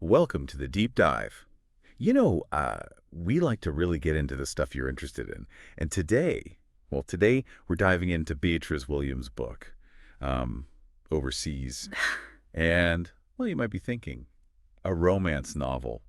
welcome to the deep dive. We like to really get into the stuff you're interested in. And today we're diving into Beatriz Williams' book, SᕼE'S. And, well, you might be thinking, a romance novel.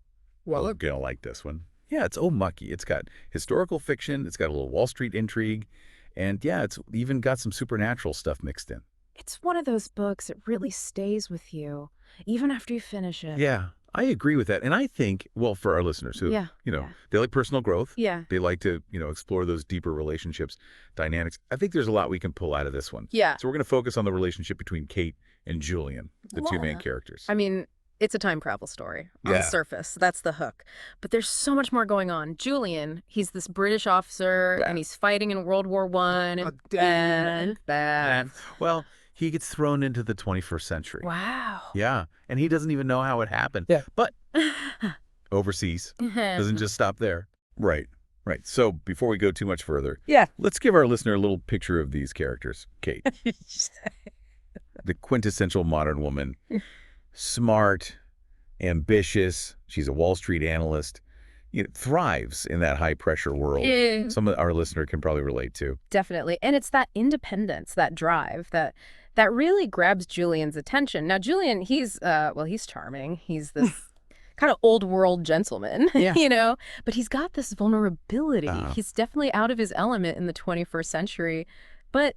Well, you're going to like this one. Yeah, it's mucky. It's got historical fiction, it's got a little Wall Street intrigue, and yeah, it's even got some supernatural stuff mixed in. It's one of those books that really stays with you, even after you finish it. Yeah, I agree with that. And I think, well, for our listeners who, they like personal growth. Yeah. They like to, explore those deeper relationships, dynamics. I think there's a lot we can pull out of this one. Yeah. So we're going to focus on the relationship between Kate and Julian, the two main characters. I mean, it's a time travel story on the surface. That's the hook. But there's so much more going on. Julian, he's this British officer, and he's fighting in World War I. Bad. Well, he gets thrown into the 21st century. Wow. Yeah. And he doesn't even know how it happened. Yeah. But overseas doesn't just stop there. Right. So before we go too much further, let's give our listener a little picture of these characters. Kate, the quintessential modern woman, smart, ambitious. She's a Wall Street analyst. Thrives in that high-pressure world. Yeah. Some of our listener can probably relate to. Definitely. And it's that independence, that drive, that really grabs Julian's attention. Now, Julian, he's charming. He's this kind of old-world gentleman, but he's got this vulnerability. He's definitely out of his element in the 21st century, but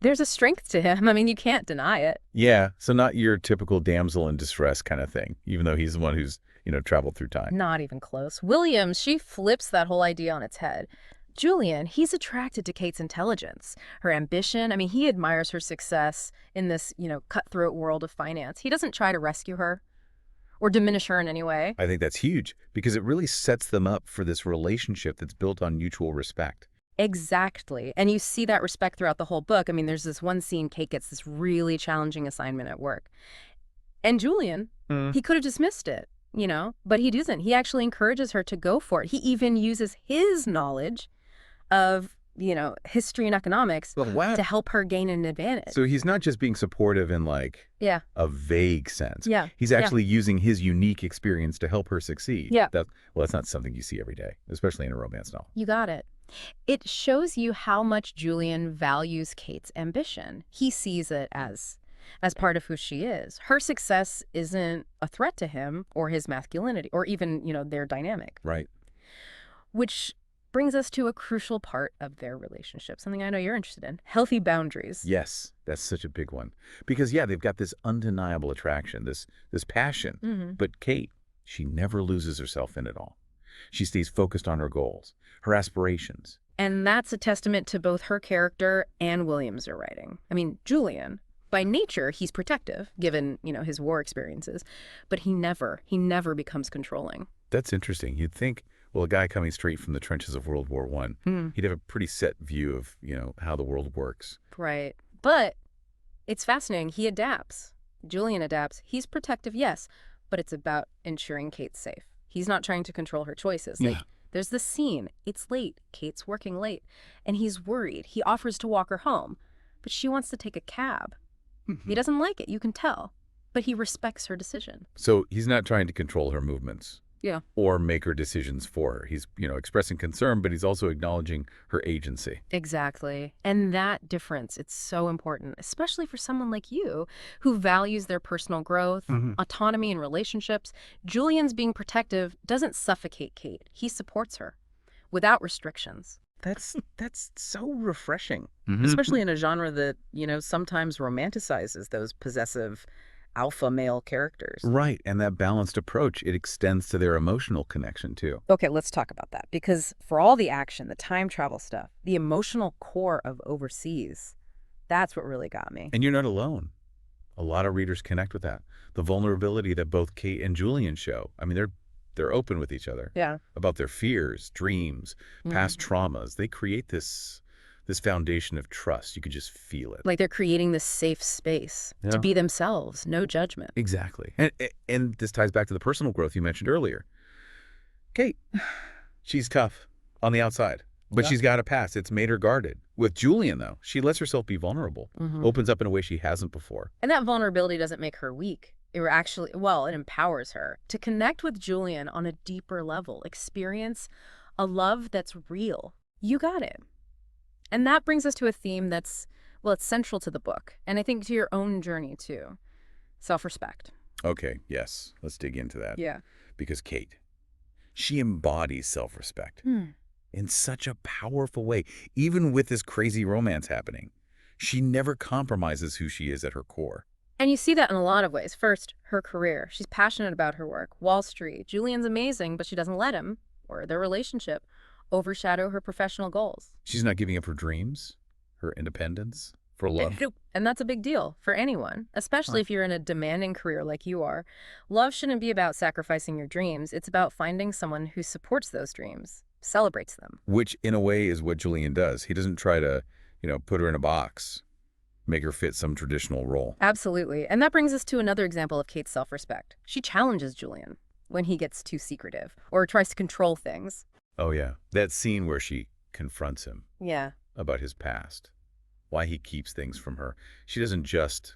there's a strength to him. I mean, you can't deny it. Yeah, so not your typical damsel in distress kind of thing, even though he's the one who's traveled through time. Not even close. Williams, she flips that whole idea on its head. Julian, he's attracted to Kate's intelligence, her ambition. I mean, he admires her success in this, cutthroat world of finance. He doesn't try to rescue her or diminish her in any way. I think that's huge because it really sets them up for this relationship that's built on mutual respect. Exactly. And you see that respect throughout the whole book. I mean, there's this one scene Kate gets this really challenging assignment at work. And Julian, he could have dismissed it. But he doesn't. He actually encourages her to go for it. He even uses his knowledge of, history and economics to help her gain an advantage. So he's not just being supportive in a vague sense. Yeah. He's actually using his unique experience to help her succeed. Yeah. That's not something you see every day, especially in a romance novel. You got it. It shows you how much Julian values Kate's ambition. He sees it as part of who she is. Her success isn't a threat to him or his masculinity or even, their dynamic. Right. Which brings us to a crucial part of their relationship, something I know you're interested in, healthy boundaries. Yes, that's such a big one. Because, they've got this undeniable attraction, this passion. But Kate, she never loses herself in it all. She stays focused on her goals, her aspirations. And that's a testament to both her character and Williams' writing. I mean, Julian, by nature, he's protective, given, his war experiences, but he never becomes controlling. That's interesting. You'd think, well, a guy coming straight from the trenches of World War I, he'd have a pretty set view of, how the world works. Right. But it's fascinating. He adapts. Julian adapts. He's protective, yes, but it's about ensuring Kate's safe. He's not trying to control her choices. There's this scene. It's late. Kate's working late, and he's worried. He offers to walk her home, but she wants to take a cab. He doesn't like it, you can tell, but he respects her decision. So he's not trying to control her movements. Yeah. Or make her decisions for her. He's, expressing concern, but he's also acknowledging her agency. Exactly. And that difference, it's so important, especially for someone like you who values their personal growth, autonomy in relationships. Julian's being protective doesn't suffocate Kate. He supports her without restrictions. That's so refreshing, especially in a genre that, sometimes romanticizes those possessive alpha male characters. Right. And that balanced approach, it extends to their emotional connection, too. Okay, let's talk about that. Because for all the action, the time travel stuff, the emotional core of SᕼE'S, that's what really got me. And you're not alone. A lot of readers connect with that. The vulnerability that both Kate and Julian show. I mean, they're open with each other about their fears, dreams, past traumas. They create this foundation of trust. You could just feel it. Like they're creating this safe space to be themselves, no judgment. Exactly. And this ties back to the personal growth you mentioned earlier. Kate, she's tough on the outside, but she's got a past. It's made her guarded. With Julian, though, she lets herself be vulnerable, opens up in a way she hasn't before. And that vulnerability doesn't make her weak. it empowers her to connect with Julian on a deeper level, experience a love that's real. You got it. And that brings us to a theme that's, well, it's central to the book, and I think to your own journey too. Self-respect. Okay, yes. Let's dig into that. Yeah. Because Kate, she embodies self-respect in such a powerful way, even with this crazy romance happening. She never compromises who she is at her core. And you see that in a lot of ways. First, her career. She's passionate about her work. Wall Street. Julian's amazing, but she doesn't let him, or their relationship, overshadow her professional goals. She's not giving up her dreams, her independence, for love. And that's a big deal for anyone, especially if you're in a demanding career like you are. Love shouldn't be about sacrificing your dreams. It's about finding someone who supports those dreams, celebrates them. Which, in a way, is what Julian does. He doesn't try to, put her in a box, make her fit some traditional role. Absolutely. And that brings us to another example of Kate's self-respect. She challenges Julian when he gets too secretive or tries to control things. Oh, yeah. That scene where she confronts him. Yeah. About his past. Why he keeps things from her. She doesn't just,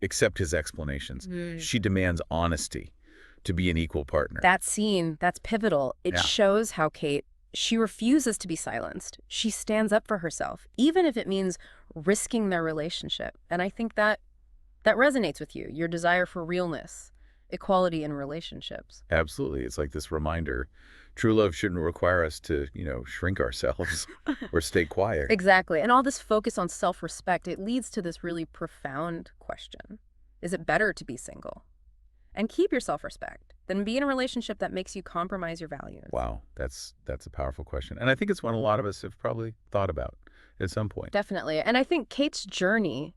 accept his explanations. She demands honesty to be an equal partner. That scene, that's pivotal. It shows how Kate, she refuses to be silenced. She stands up for herself, even if it means risking their relationship. And I think that resonates with you, your desire for realness, equality in relationships. Absolutely. It's like this reminder. True love shouldn't require us to, shrink ourselves or stay quiet. Exactly. And all this focus on self-respect, it leads to this really profound question. Is it better to be single and keep your self-respect than be in a relationship that makes you compromise your values? Wow. That's a powerful question. And I think it's one a lot of us have probably thought about at some point. Definitely. And I think Kate's journey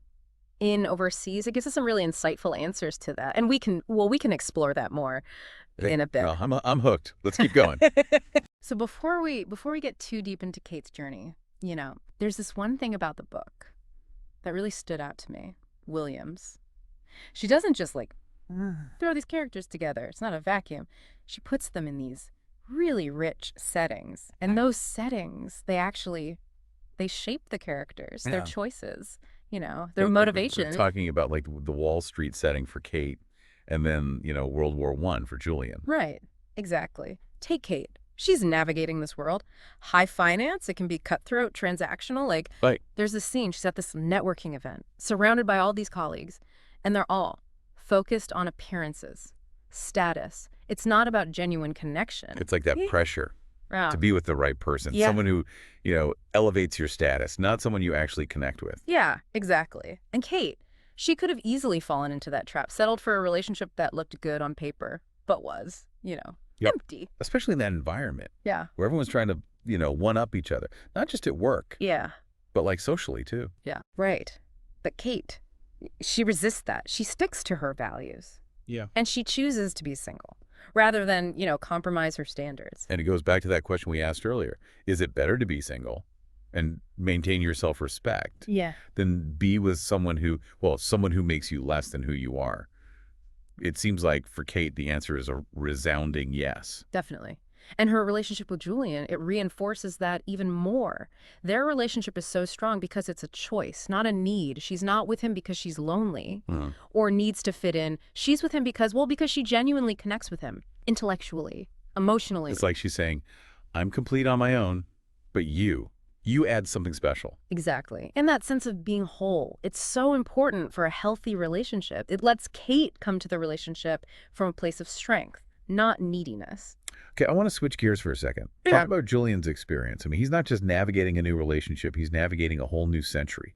in overseas, it gives us some really insightful answers to that. And we can explore that more in a bit. No, I'm hooked. Let's keep going. So before we get too deep into Kate's journey, there's this one thing about the book that really stood out to me. Williams. She doesn't just throw these characters together. It's not a vacuum. She puts them in these really rich settings. And those settings, they shape the characters, their choices, their motivation. We're talking about the Wall Street setting for Kate. And then, World War I for Julian. Right. Exactly. Take Kate. She's navigating this world. High finance, it can be cutthroat, transactional. There's this scene, she's at this networking event, surrounded by all these colleagues, and they're all focused on appearances, status. It's not about genuine connection. It's like that pressure to be with the right person. Yeah. Someone who, elevates your status, not someone you actually connect with. Yeah, exactly. And Kate, she could have easily fallen into that trap, settled for a relationship that looked good on paper, but was, empty. Especially in that environment. Yeah. Where everyone's trying to, one-up each other. Not just at work. Yeah. But socially, too. Yeah. Right. But Kate, she resists that. She sticks to her values. Yeah. And she chooses to be single, rather than, compromise her standards. And it goes back to that question we asked earlier. Is it better to be single and maintain your self-respect than be with someone who makes you less than who you are? It seems like for Kate, the answer is a resounding yes. Definitely. And her relationship with Julian, it reinforces that even more. Their relationship is so strong because it's a choice, not a need. She's not with him because she's lonely or needs to fit in. She's with him because she genuinely connects with him intellectually, emotionally. It's like she's saying, I'm complete on my own, but you add something special. Exactly. And that sense of being whole, it's so important for a healthy relationship. It lets Kate come to the relationship from a place of strength, not neediness. Okay, I want to switch gears for a second. Talk about Julian's experience. I mean, he's not just navigating a new relationship, he's navigating a whole new century.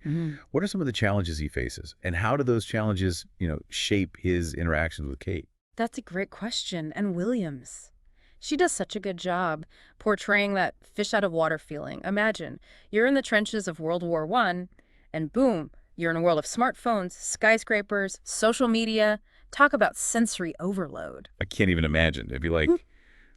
What are some of the challenges he faces? And how do those challenges, shape his interactions with Kate? That's a great question. And Williams, she does such a good job portraying that fish out of water feeling. Imagine, you're in the trenches of World War I, and boom, you're in a world of smartphones, skyscrapers, social media. Talk about sensory overload. I can't even imagine. It'd be like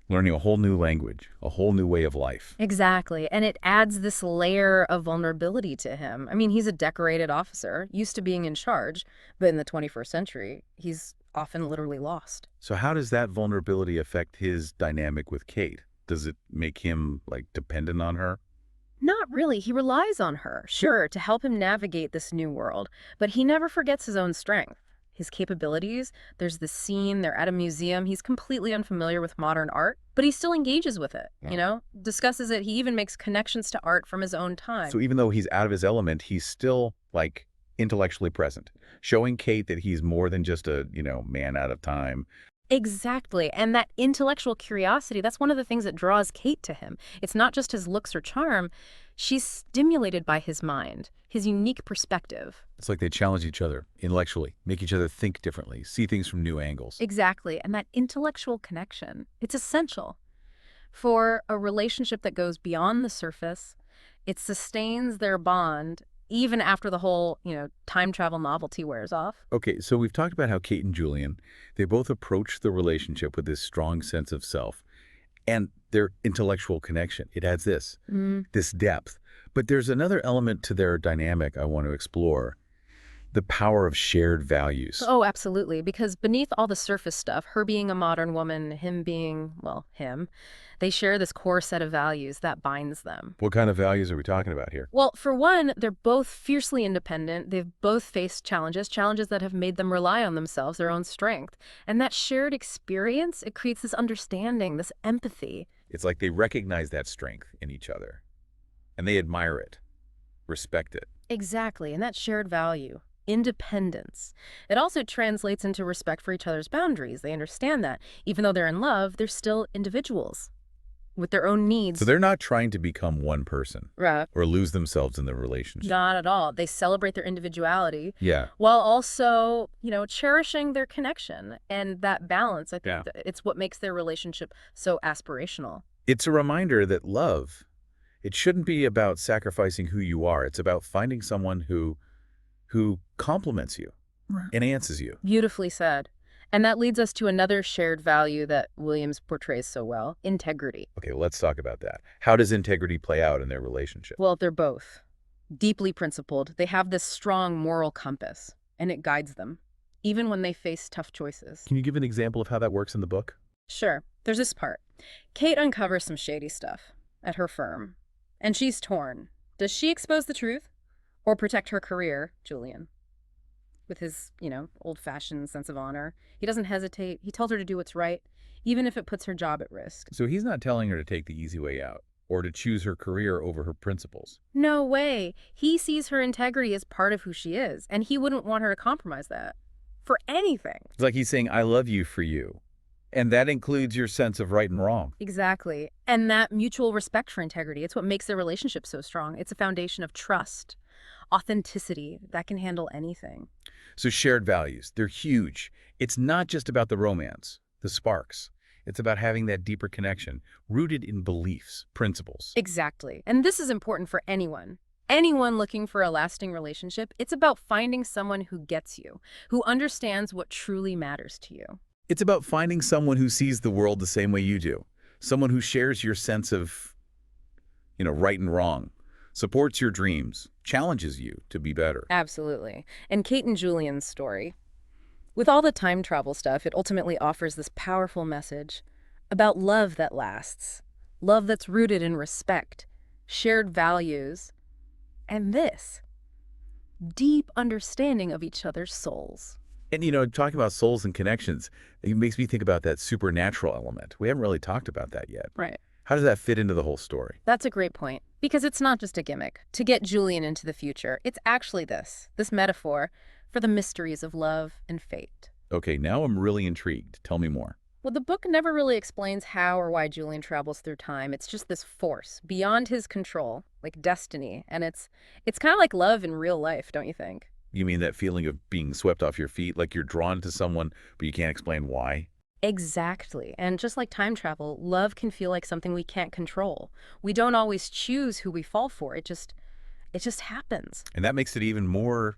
learning a whole new language, a whole new way of life. Exactly. And it adds this layer of vulnerability to him. I mean, he's a decorated officer, used to being in charge, but in the 21st century, he's often literally lost. So how does that vulnerability affect his dynamic with Kate? Does it make him, dependent on her? Not really. He relies on her, sure, to help him navigate this new world, but he never forgets his own strength. his capabilities. There's this scene, they're at a museum. He's completely unfamiliar with modern art, but he still engages with it, you know, discusses it. He even makes connections to art from his own time. So even though he's out of his element, he's still, like, intellectually present, showing Kate that he's more than just a, man out of time. Exactly. And that intellectual curiosity, that's one of the things that draws Kate to him. It's not just his looks or charm. She's stimulated by his mind, his unique perspective. It's like they challenge each other intellectually, make each other think differently, see things from new angles. Exactly. And that intellectual connection, it's essential for a relationship that goes beyond the surface. It sustains their bond even after the whole, time travel novelty wears off. Okay, so we've talked about how Kate and Julian, they both approach the relationship with this strong sense of self and their intellectual connection. It adds this depth. But there's another element to their dynamic I want to explore, the power of shared values. Oh, absolutely. Because beneath all the surface stuff, her being a modern woman, him being, him, they share this core set of values that binds them. What kind of values are we talking about here? Well, for one, they're both fiercely independent. They've both faced challenges that have made them rely on themselves, their own strength. And that shared experience, it creates this understanding, this empathy. It's like they recognize that strength in each other, and they admire it, respect it. Exactly, and that shared value. Independence. It also translates into respect for each other's boundaries. They understand that. Even though they're in love, they're still individuals with their own needs. So they're not trying to become one person. Right. Or lose themselves in the relationship. Not at all. They celebrate their individuality. Yeah. While also, cherishing their connection. And that balance, I think it's what makes their relationship so aspirational. It's a reminder that love, it shouldn't be about sacrificing who you are. It's about finding someone who complements you, enhances you. Beautifully said. And that leads us to another shared value that Williams portrays so well, integrity. Okay, well, let's talk about that. How does integrity play out in their relationship? Well, they're both deeply principled. They have this strong moral compass, and it guides them, even when they face tough choices. Can you give an example of how that works in the book? Sure. There's this part. Kate uncovers some shady stuff at her firm, and she's torn. Does she expose the truth or protect her career, Julian? With his, old-fashioned sense of honor. He doesn't hesitate. He tells her to do what's right, even if it puts her job at risk. So he's not telling her to take the easy way out or to choose her career over her principles. No way. He sees her integrity as part of who she is, and he wouldn't want her to compromise that for anything. It's like he's saying, I love you for you. And that includes your sense of right and wrong. Exactly. And that mutual respect for integrity, it's what makes their relationship so strong. It's a foundation of trust, authenticity that can handle anything. So shared values, they're huge. It's not just about the romance, the sparks. It's about having that deeper connection rooted in beliefs, principles. Exactly. And this is important for anyone. Anyone looking for a lasting relationship. It's about finding someone who gets you, who understands what truly matters to you. It's about finding someone who sees the world the same way you do. Someone who shares your sense of, right and wrong, supports your dreams, challenges you to be better. Absolutely. And Kate and Julian's story, with all the time travel stuff, it ultimately offers this powerful message about love that lasts, love that's rooted in respect, shared values, and this deep understanding of each other's souls. And, talking about souls and connections, it makes me think about that supernatural element. We haven't really talked about that yet. Right. How does that fit into the whole story? That's a great point, because it's not just a gimmick to get Julian into the future. It's actually this metaphor for the mysteries of love and fate. Okay, now I'm really intrigued. Tell me more. Well, the book never really explains how or why Julian travels through time. It's just this force beyond his control, like destiny. And it's kind of like love in real life, don't you think? You mean that feeling of being swept off your feet, like you're drawn to someone, but you can't explain why? Exactly. And just like time travel, love can feel like something we can't control. We don't always choose who we fall for. It just happens. And that makes it even more,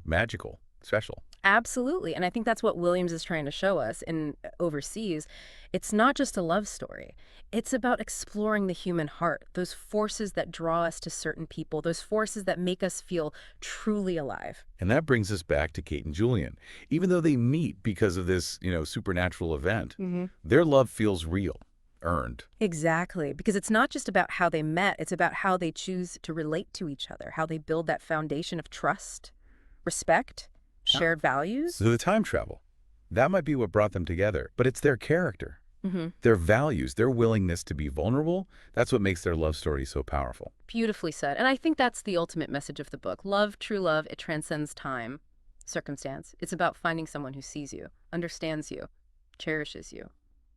magical, special. Absolutely. And I think that's what Williams is trying to show us in Overseas. It's not just a love story. It's about exploring the human heart, those forces that draw us to certain people, those forces that make us feel truly alive. And that brings us back to Kate and Julian. Even though they meet because of this, supernatural event, their love feels real, earned. Exactly. Because it's not just about how they met. It's about how they choose to relate to each other, how they build that foundation of trust, respect, shared values. So the time travel, that might be what brought them together, but it's their character, their values, their willingness to be vulnerable. That's what makes their love story so powerful. Beautifully said. And I think that's the ultimate message of the book. Love, true love, it transcends time, circumstance. It's about finding someone who sees you, understands you, cherishes you,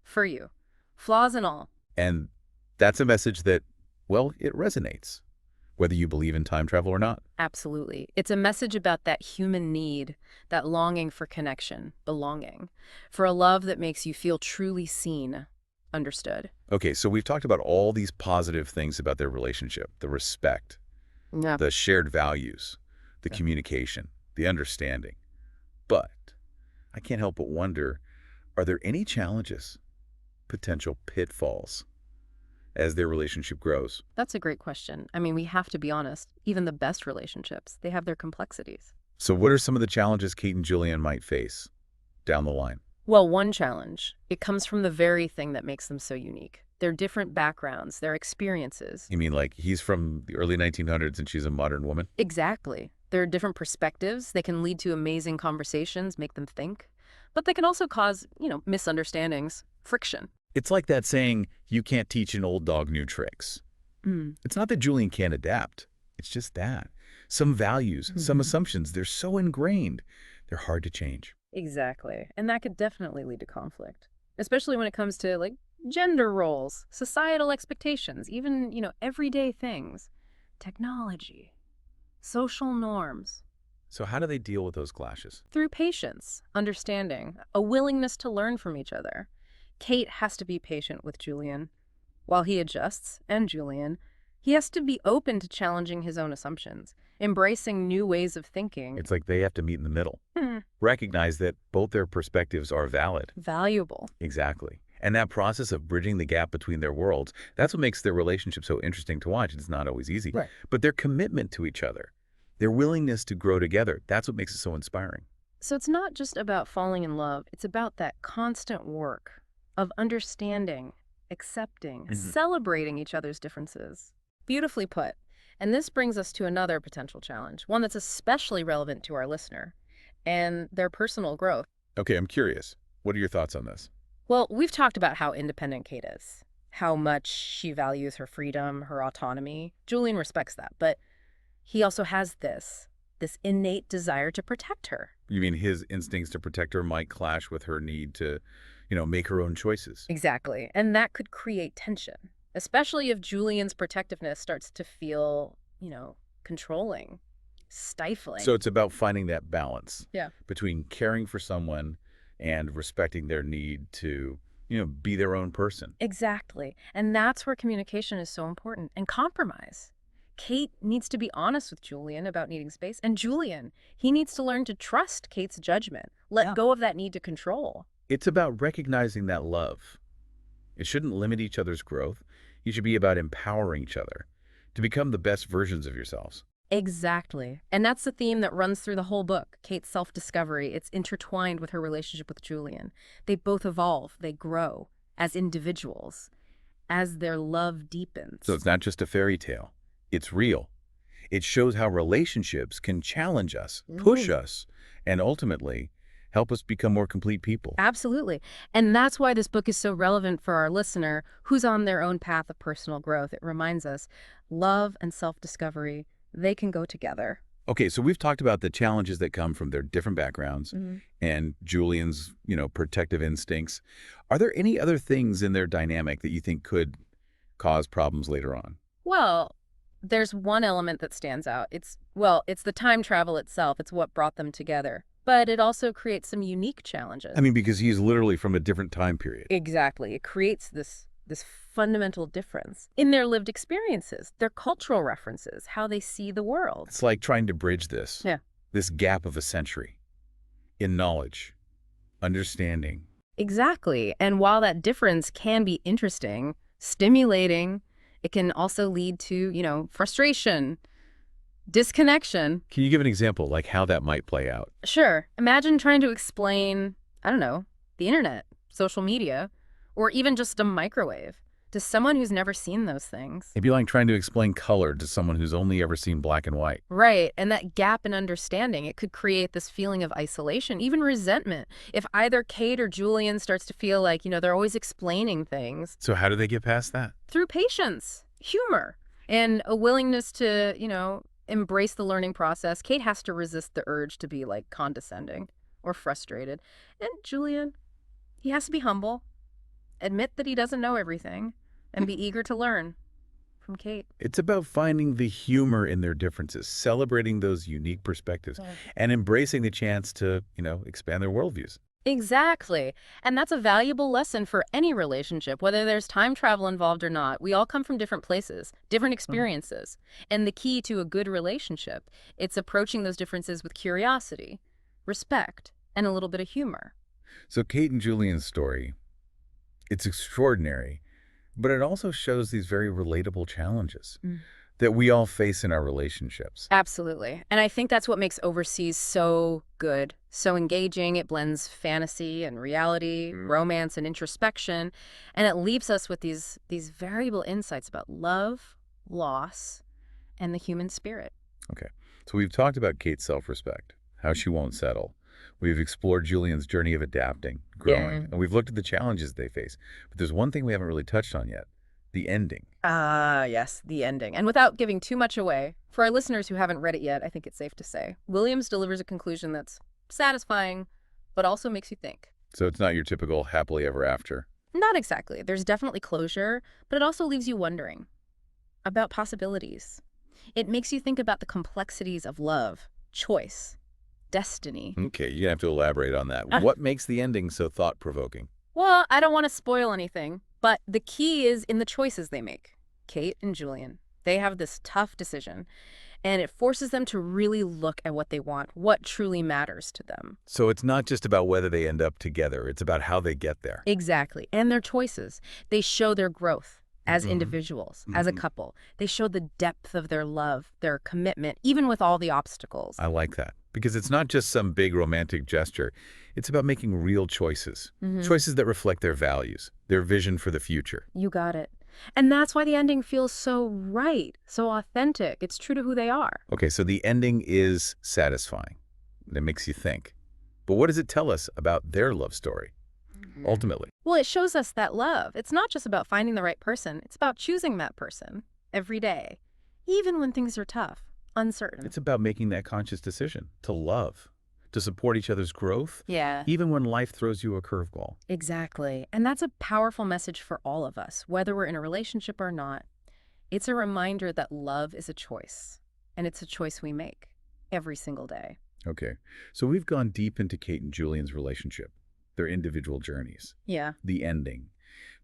for you, flaws and all. And that's a message that, well, it resonates, whether you believe in time travel or not. Absolutely. It's a message about that human need, that longing for connection, belonging, for a love that makes you feel truly seen, understood. Okay, so we've talked about all these positive things about their relationship, the respect, the shared values, the communication, the understanding. But I can't help but wonder, are there any challenges, potential pitfalls, as their relationship grows? That's a great question. I mean, we have to be honest. Even the best relationships, they have their complexities. So what are some of the challenges Kate and Julian might face down the line? Well, one challenge, it comes from the very thing that makes them so unique. Their different backgrounds, their experiences. You mean like he's from the early 1900s and she's a modern woman? Exactly. There are different perspectives. They can lead to amazing conversations, make them think. But they can also cause, misunderstandings, friction. It's like that saying, you can't teach an old dog new tricks. It's not that Julian can't adapt. It's just that. Some values, some assumptions, they're so ingrained, they're hard to change. Exactly. And that could definitely lead to conflict, especially when it comes to, gender roles, societal expectations, even, everyday things, technology, social norms. So how do they deal with those clashes? Through patience, understanding, a willingness to learn from each other. Kate has to be patient with Julian. While he adjusts, and Julian, he has to be open to challenging his own assumptions, embracing new ways of thinking. It's like they have to meet in the middle. Recognize that both their perspectives are valid. Valuable. Exactly. And that process of bridging the gap between their worlds, that's what makes their relationship so interesting to watch. It's not always easy. Right. But their commitment to each other, their willingness to grow together, that's what makes it so inspiring. So it's not just about falling in love. It's about that constant work of understanding, accepting, celebrating each other's differences. Beautifully put. And this brings us to another potential challenge, one that's especially relevant to our listener, and their personal growth. Okay, I'm curious. What are your thoughts on this? Well, we've talked about how independent Kate is, how much she values her freedom, her autonomy. Julian respects that, but he also has this innate desire to protect her. You mean his instincts to protect her might clash with her need to, make her own choices? Exactly. And that could create tension, especially if Julian's protectiveness starts to feel, controlling, stifling. So it's about finding that balance between caring for someone and respecting their need to, be their own person. Exactly. And that's where communication is so important, and compromise. Kate needs to be honest with Julian about needing space, and Julian, he needs to learn to trust Kate's judgment, let go of that need to control. It's about recognizing that love. It shouldn't limit each other's growth. You should be about empowering each other to become the best versions of yourselves. Exactly. And that's the theme that runs through the whole book, Kate's self-discovery. It's intertwined with her relationship with Julian. They both evolve, they grow as individuals, as their love deepens. So it's not just a fairy tale. It's real. It shows how relationships can challenge us, push us, and ultimately help us become more complete people. Absolutely. And that's why this book is so relevant for our listener who's on their own path of personal growth. It reminds us love and self-discovery, they can go together. Okay, so we've talked about the challenges that come from their different backgrounds and Julian's, protective instincts. Are there any other things in their dynamic that you think could cause problems later on? Well, there's one element that stands out. It's the time travel itself. It's what brought them together. But it also creates some unique challenges. I mean, because he's literally from a different time period. Exactly. It creates this fundamental difference in their lived experiences, their cultural references, how they see the world. It's like trying to bridge this gap of a century in knowledge, understanding. Exactly. And while that difference can be interesting, stimulating, it can also lead to, frustration, disconnection. Can you give an example, like how that might play out? Sure. Imagine trying to explain, the internet, social media, or even just a microwave to someone who's never seen those things. It'd be like trying to explain color to someone who's only ever seen black and white. Right, and that gap in understanding, it could create this feeling of isolation, even resentment. If either Kate or Julian starts to feel like, they're always explaining things. So how do they get past that? Through patience, humor, and a willingness to, embrace the learning process. Kate has to resist the urge to be, condescending or frustrated. And Julian, he has to be humble, admit that he doesn't know everything, and be eager to learn from Kate. It's about finding the humor in their differences, celebrating those unique perspectives, and embracing the chance to, expand their worldviews. Exactly. And that's a valuable lesson for any relationship, whether there's time travel involved or not. We all come from different places, different experiences. And the key to a good relationship, it's approaching those differences with curiosity, respect, and a little bit of humor. So Kate and Julian's story, it's extraordinary, but it also shows these very relatable challenges that we all face in our relationships. Absolutely. And I think that's what makes Overseas so good, so engaging. It blends fantasy and reality, romance and introspection, and it leaves us with these variable insights about love, loss, and the human spirit. Okay. So we've talked about Kate's self-respect, how she won't settle. We've explored Julian's journey of adapting, growing, and we've looked at the challenges they face. But there's one thing we haven't really touched on yet. The ending. Yes, the ending. And without giving too much away, for our listeners who haven't read it yet, I think it's safe to say, Williams delivers a conclusion that's satisfying, but also makes you think. So it's not your typical happily ever after? Not exactly. There's definitely closure, but it also leaves you wondering about possibilities. It makes you think about the complexities of love, choice, destiny. Okay, you're going to have to elaborate on that. What makes the ending so thought-provoking? Well, I don't want to spoil anything, but the key is in the choices they make. Kate and Julian, they have this tough decision, and it forces them to really look at what they want, what truly matters to them. So it's not just about whether they end up together, it's about how they get there. Exactly, and their choices. They show their growth as individuals, as a couple. They show the depth of their love, their commitment, even with all the obstacles. I like that, because it's not just some big romantic gesture. It's about making real choices, choices that reflect their values, their vision for the future. You got it. And that's why the ending feels so right, so authentic. It's true to who they are. Okay, so the ending is satisfying. It makes you think. But what does it tell us about their love story, ultimately? Well, it shows us that love, it's not just about finding the right person. It's about choosing that person every day, even when things are tough, uncertain. It's about making that conscious decision to love, to support each other's growth, even when life throws you a curveball. Exactly. And that's a powerful message for all of us, whether we're in a relationship or not. It's a reminder that love is a choice, and it's a choice we make every single day. Okay. So we've gone deep into Kate and Julian's relationship, their individual journeys, the ending.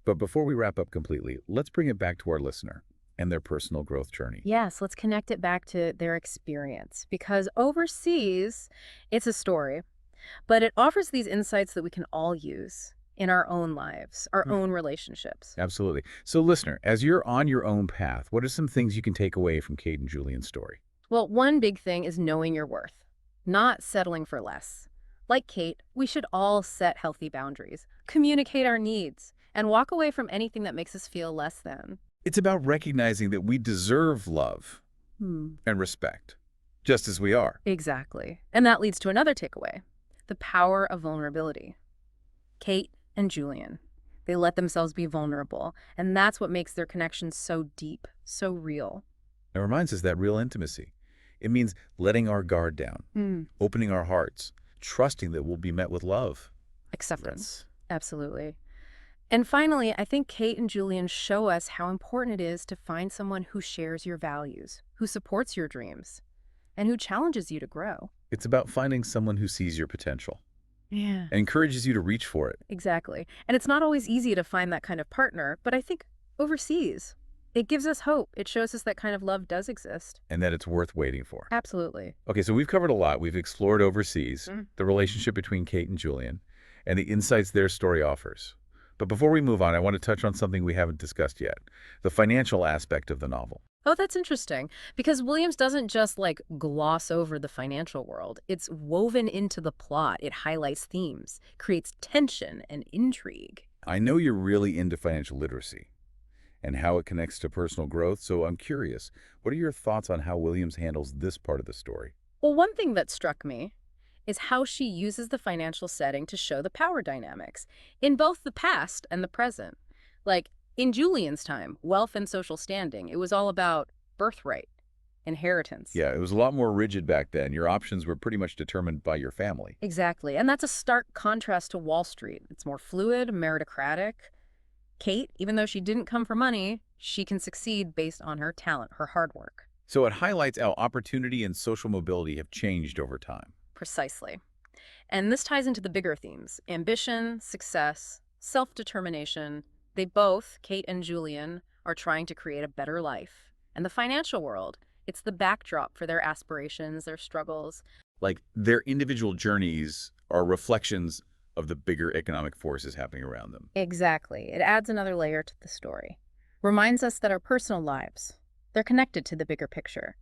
But before we wrap up completely, let's bring it back to our listener and their personal growth journey. Yes, let's connect it back to their experience, because Overseas, it's a story, but it offers these insights that we can all use in our own lives, our own relationships. Absolutely. So listener, as you're on your own path, what are some things you can take away from Kate and Julian's story? Well, one big thing is knowing your worth, not settling for less. Like Kate, we should all set healthy boundaries, communicate our needs, and walk away from anything that makes us feel less than. It's about recognizing that we deserve love and respect, just as we are. Exactly. And that leads to another takeaway, the power of vulnerability. Kate and Julian, they let themselves be vulnerable, and that's what makes their connection so deep, so real. It reminds us that real intimacy. It means letting our guard down, opening our hearts, trusting that we'll be met with love. Acceptance. Absolutely. And finally, I think Kate and Julian show us how important it is to find someone who shares your values, who supports your dreams, and who challenges you to grow. It's about finding someone who sees your potential. And encourages you to reach for it. Exactly. And it's not always easy to find that kind of partner, but I think Overseas, it gives us hope. It shows us that kind of love does exist. And that it's worth waiting for. Absolutely. Okay, so we've covered a lot. We've explored Overseas, the relationship between Kate and Julian, and the insights their story offers. But before we move on, I want to touch on something we haven't discussed yet, the financial aspect of the novel. Oh, that's interesting, because Williams doesn't just gloss over the financial world. It's woven into the plot. It highlights themes, creates tension and intrigue. I know you're really into financial literacy. and how it connects to personal growth. So I'm curious, what are your thoughts on how Williams handles this part of the story? Well, one thing that struck me is how she uses the financial setting to show the power dynamics in both the past and the present. Like, in Julian's time, wealth and social standing, it was all about birthright, inheritance. Yeah, it was a lot more rigid back then. Your options were pretty much determined by your family. Exactly. And that's a stark contrast to Wall Street. It's more fluid, meritocratic. Kate, even though she didn't come for money, she can succeed based on her talent, her hard work. So it highlights how opportunity and social mobility have changed over time. Precisely. And this ties into the bigger themes: ambition, success, self-determination. They both, Kate and Julian, are trying to create a better life. And the financial world, it's the backdrop for their aspirations, their struggles. Like, their individual journeys are reflections of the bigger economic forces happening around them. Exactly. It adds another layer to the story. Reminds us that our personal lives, they're connected to the bigger picture,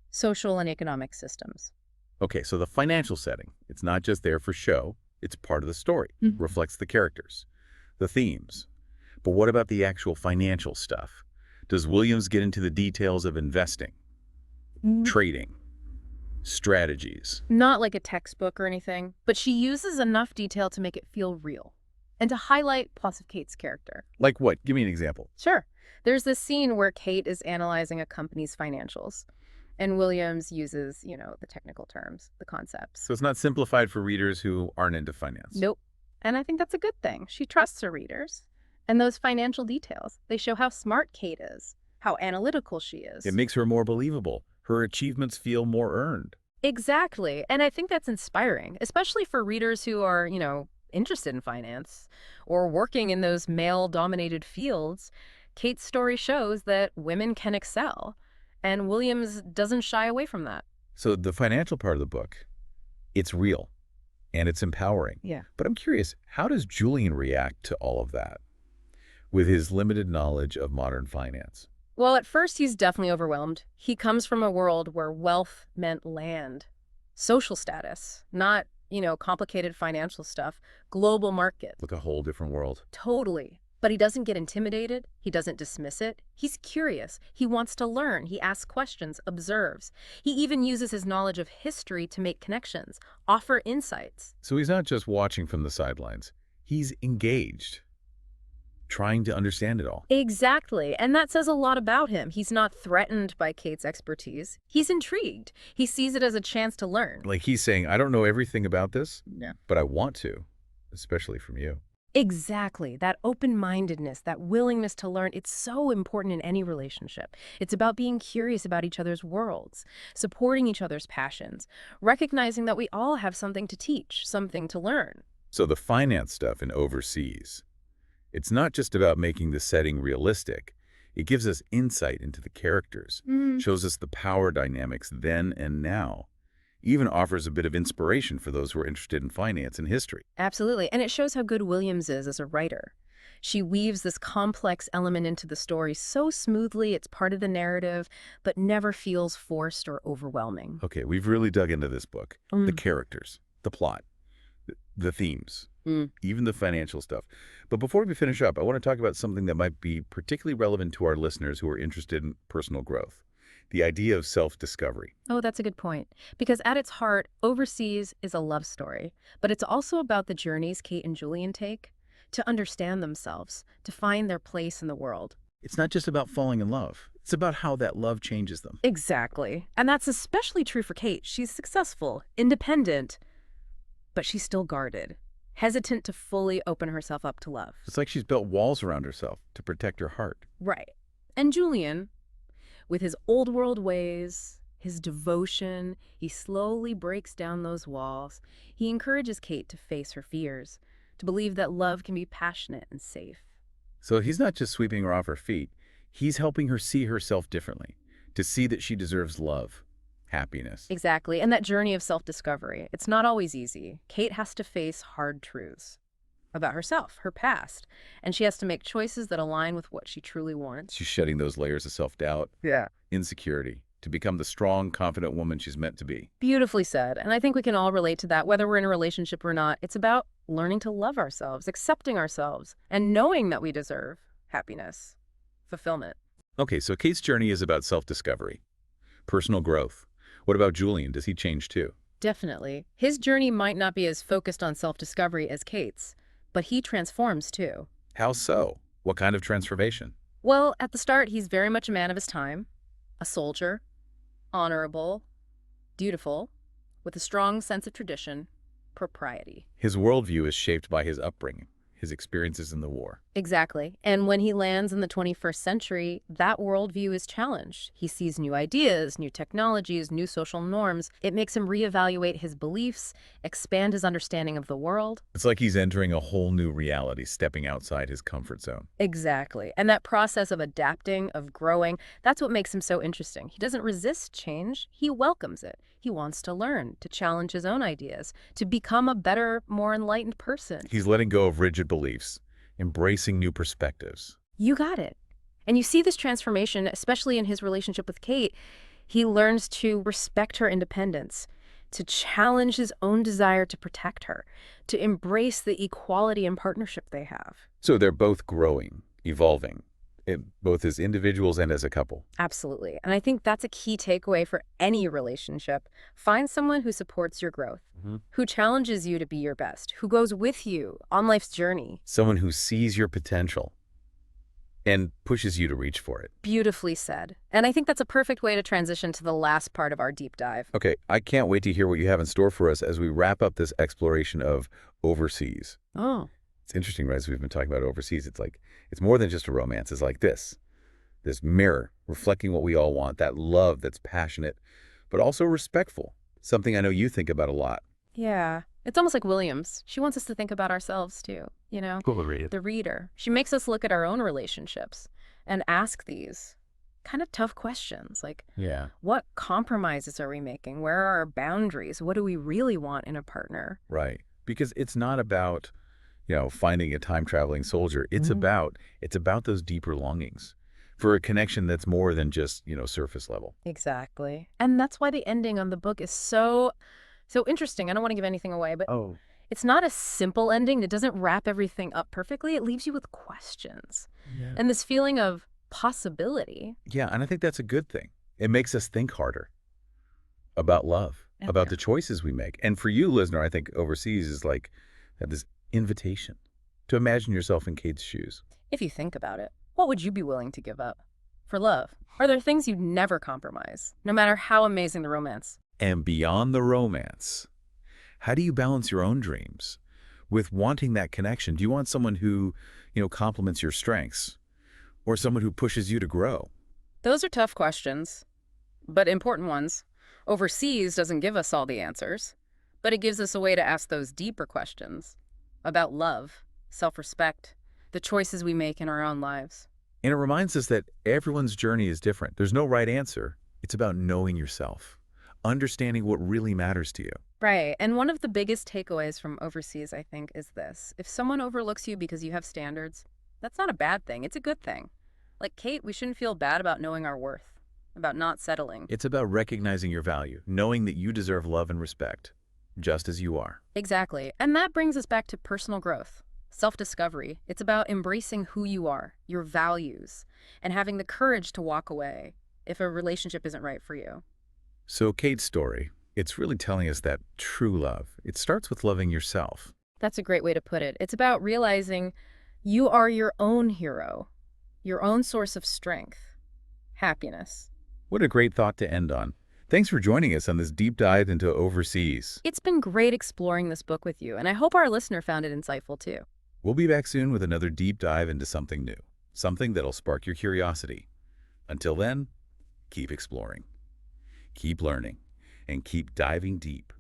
social and economic systems. Okay, so the financial setting, it's not just there for show, it's part of the story, reflects the characters, the themes. But what about the actual financial stuff? Does Williams get into the details of investing, trading, strategies? Not like a textbook or anything, but she uses enough detail to make it feel real and to highlight plus of Kate's character. Like what? Give me an example. Sure. There's this scene where Kate is analyzing a company's financials, and Williams uses, the technical terms, the concepts. So it's not simplified for readers who aren't into finance. Nope. And I think that's a good thing. She trusts her readers. And those financial details, they show how smart Kate is, how analytical she is. It makes her more believable. Her achievements feel more earned. Exactly. And I think that's inspiring, especially for readers who are, interested in finance or working in those male-dominated fields. Kate's story shows that women can excel, and Williams doesn't shy away from that. So the financial part of the book, it's real and it's empowering. Yeah. But I'm curious, how does Julian react to all of that with his limited knowledge of modern finance? Well, at first, he's definitely overwhelmed. He comes from a world where wealth meant land, social status, not, complicated financial stuff, global market. Like a whole different world. Totally. But he doesn't get intimidated. He doesn't dismiss it. He's curious. He wants to learn. He asks questions, observes. He even uses his knowledge of history to make connections, offer insights. So he's not just watching from the sidelines. He's engaged, trying to understand it all. Exactly. And that says a lot about him. He's not threatened by Kate's expertise. He's intrigued. He sees it as a chance to learn. Like he's saying, I don't know everything about this, Yeah. but I want to, especially from you. Exactly. That open-mindedness, that willingness to learn, it's so important in any relationship. It's about being curious about each other's worlds, supporting each other's passions, recognizing that we all have something to teach, something to learn. So the finance stuff in Overseas, it's not just about making the setting realistic. It gives us insight into the characters, shows us the power dynamics then and now, even offers a bit of inspiration for those who are interested in finance and history. Absolutely. And it shows how good Williams is as a writer. She weaves this complex element into the story so smoothly, it's part of the narrative, but never feels forced or overwhelming. Okay, we've really dug into this book. The characters, the plot, the themes, even the financial stuff. But before we finish up, I want to talk about something that might be particularly relevant to our listeners who are interested in personal growth. The idea of self-discovery. Oh, that's a good point. Because at its heart, Overseas is a love story, but it's also about the journeys Kate and Julian take to understand themselves, to find their place in the world. It's not just about falling in love. It's about how that love changes them. Exactly. And that's especially true for Kate. She's successful, independent, but she's still guarded, hesitant to fully open herself up to love. It's like she's built walls around herself to protect her heart. Right. And Julian, with his old world ways, his devotion, he slowly breaks down those walls. He encourages Kate to face her fears, to believe that love can be passionate and safe. So he's not just sweeping her off her feet. He's helping her see herself differently, to see that she deserves love, happiness. Exactly. And that journey of self-discovery, it's not always easy. Kate has to face hard truths about herself, her past, and she has to make choices that align with what she truly wants. She's shedding those layers of self-doubt, insecurity, to become the strong, confident woman she's meant to be. Beautifully said. And I think we can all relate to that, whether we're in a relationship or not. It's about learning to love ourselves, accepting ourselves, and knowing that we deserve happiness. fulfillment. Okay, so Kate's journey is about self-discovery, personal growth. What about Julian? Does he change too? Definitely. His journey might not be as focused on self-discovery as Kate's, but he transforms too. How so? What kind of transformation? Well, at the start, he's very much a man of his time, a soldier, honorable, dutiful, with a strong sense of tradition, propriety. His worldview is shaped by his upbringing, his experiences in the war. Exactly. And when he lands in the 21st century, that worldview is challenged. He sees new ideas, new technologies, new social norms. It makes him reevaluate his beliefs, expand his understanding of the world. It's like he's entering a whole new reality, stepping outside his comfort zone. Exactly. And that process of adapting, of growing, that's what makes him so interesting. He doesn't resist change. He welcomes it. He wants to learn, to challenge his own ideas, to become a better, more enlightened person. He's letting go of rigid beliefs, embracing new perspectives. You got it. And you see this transformation, especially in his relationship with Kate. He learns to respect her independence, to challenge his own desire to protect her, to embrace the equality and partnership they have. So they're both growing, evolving, both as individuals and as a couple. Absolutely. And I think that's a key takeaway for any relationship. Find someone who supports your growth, who challenges you to be your best, who goes with you on life's journey. Someone who sees your potential and pushes you to reach for it. Beautifully said. And I think that's a perfect way to transition to the last part of our deep dive. Okay, I can't wait to hear what you have in store for us as we wrap up this exploration of overseas. Oh. It's interesting, right? As we've been talking about overseas, it's more than just a romance. It's like this mirror reflecting what we all want, that love that's passionate, but also respectful. Something I know you think about a lot. Yeah. It's almost like Williams. She wants us to think about ourselves too, you know? The reader. She makes us look at our own relationships and ask these kind of tough questions like, what compromises are we making? Where are our boundaries? What do we really want in a partner? Right. Because it's not about finding a time-traveling soldier. It's about those deeper longings for a connection that's more than just, surface level. Exactly. And that's why the ending on the book is so interesting. I don't want to give anything away, but it's not a simple ending. It doesn't wrap everything up perfectly. It leaves you with questions and this feeling of possibility. Yeah, and I think that's a good thing. It makes us think harder about love, about the choices we make. And for you, listener, I think overseas is like this invitation to imagine yourself in Kate's shoes. If you think about it, what would you be willing to give up for love? Are there things you'd never compromise, no matter how amazing the romance? And beyond the romance, how do you balance your own dreams with wanting that connection? Do you want someone who, complements your strengths or someone who pushes you to grow? Those are tough questions, but important ones. Overseas doesn't give us all the answers, but it gives us a way to ask those deeper questions about love, self-respect, the choices we make in our own lives. And it reminds us that everyone's journey is different. There's no right answer. It's about knowing yourself, understanding what really matters to you. Right. And one of the biggest takeaways from overseas, I think, is this. If someone overlooks you because you have standards, that's not a bad thing. It's a good thing. Like Kate, we shouldn't feel bad about knowing our worth, about not settling. It's about recognizing your value, knowing that you deserve love and respect, just as you are. Exactly. And that brings us back to personal growth, self-discovery. It's about embracing who you are, your values, and having the courage to walk away if a relationship isn't right for you. So Kate's story, it's really telling us that true love, it starts with loving yourself. That's a great way to put it. It's about realizing you are your own hero, your own source of strength, happiness. What a great thought to end on. Thanks for joining us on this deep dive into overseas. It's been great exploring this book with you, and I hope our listener found it insightful too. We'll be back soon with another deep dive into something new, something that'll spark your curiosity. Until then, keep exploring, keep learning, and keep diving deep.